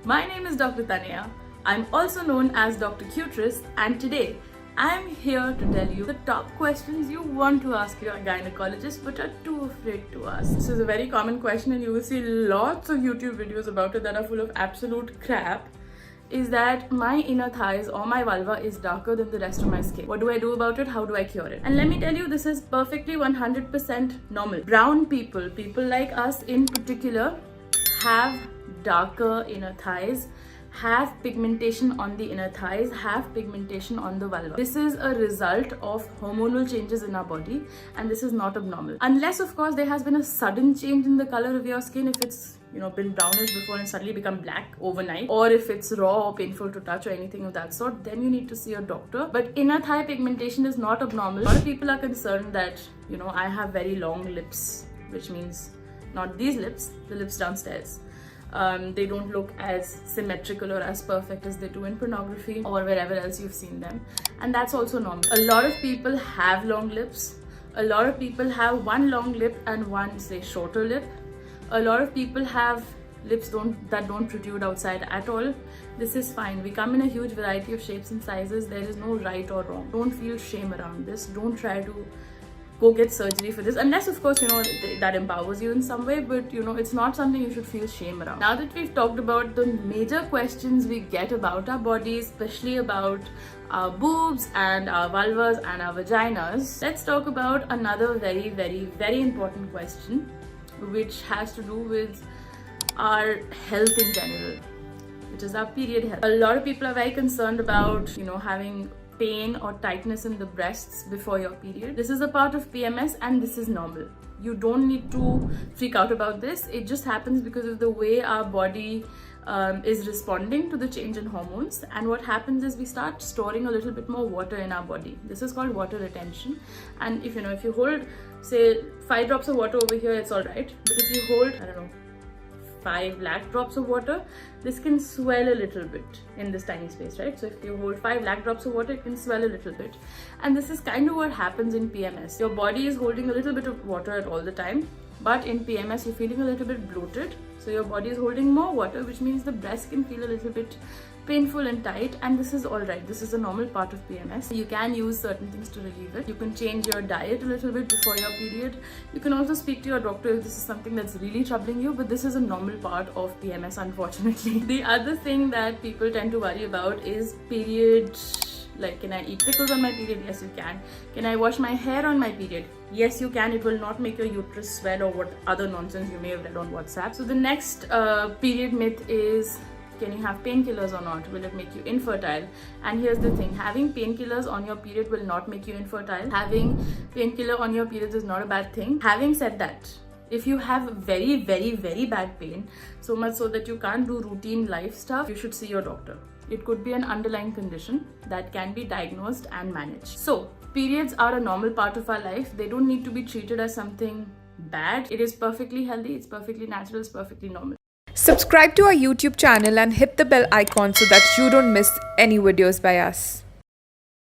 My name is Dr. Tanya. I'm also known as Dr. Cutress, and today I'm here to tell you the top questions you want to ask your gynecologist but are too afraid to ask. This is a very common question, and you will see lots of YouTube videos about it that are full of absolute crap. Is that my inner thighs or my vulva is darker than the rest of my skin. What do I do about it? How do I cure it? And let me tell you, this is perfectly 100% normal. Brown people like us in particular, have darker inner thighs, have pigmentation on the inner thighs, have pigmentation on the vulva. This is a result of hormonal changes in our body, and this is not abnormal. Unless, of course, there has been a sudden change in the color of your skin, if it's been brownish before and suddenly become black overnight, or if it's raw or painful to touch or anything of that sort, then you need to see a doctor. But inner thigh pigmentation is not abnormal. A lot of people are concerned that, I have very long lips, which means not these lips, the lips downstairs. They don't look as symmetrical or as perfect as they do in pornography or wherever else you've seen them. And that's also normal. A lot of people have long lips. A lot of people have one long lip and one, say, shorter lip. A lot of people have lips that don't protrude outside at all. This is fine. We come in a huge variety of shapes and sizes. There is no right or wrong. Don't feel shame around this. Don't try to go get surgery for this, unless, of course, that empowers you in some way, but it's not something you should feel shame around. Now that we've talked about the major questions we get about our bodies, especially about our boobs and our vulvas and our vaginas, let's talk about another very, very, very important question, which has to do with our health in general, which is our period health. A lot of people are very concerned about, having pain or tightness in the breasts before your period. This is a part of PMS, and this is normal. You don't need to freak out about this. It just happens because of the way our body is responding to the change in hormones. And what happens is we start storing a little bit more water in our body. This is called water retention. And if you hold, say, 5 drops of water over here, it's all right. But if you hold, 5 lakh drops of water, this can swell a little bit in this tiny space, right? So if you hold 5 lakh drops of water, it can swell a little bit. And this is kind of what happens in PMS. Your body is holding a little bit of water at all the time, but in PMS, you're feeling a little bit bloated. So your body is holding more water, which means the breast can feel a little bit painful and tight, and this is all right. This is a normal part of PMS. You can use certain things to relieve it. You can change your diet a little bit before your period. You can also speak to your doctor if this is something that's really troubling you, but this is a normal part of PMS, unfortunately. The other thing that people tend to worry about is period. Like, can I eat pickles on my period? Yes, you can. Can I wash my hair on my period? Yes, you can. It will not make your uterus swell or what other nonsense you may have read on WhatsApp. So the next period myth is, can you have painkillers or not? Will it make you infertile? And here's the thing, having painkillers on your period will not make you infertile. Having painkiller on your period is not a bad thing. Having said that, if you have very, very, very bad pain, so much so that you can't do routine life stuff, you should see your doctor. It could be an underlying condition that can be diagnosed and managed. So, periods are a normal part of our life. They don't need to be treated as something bad. It is perfectly healthy, it's perfectly natural, it's perfectly normal. Subscribe to our YouTube channel and hit the bell icon so that you don't miss any videos by us.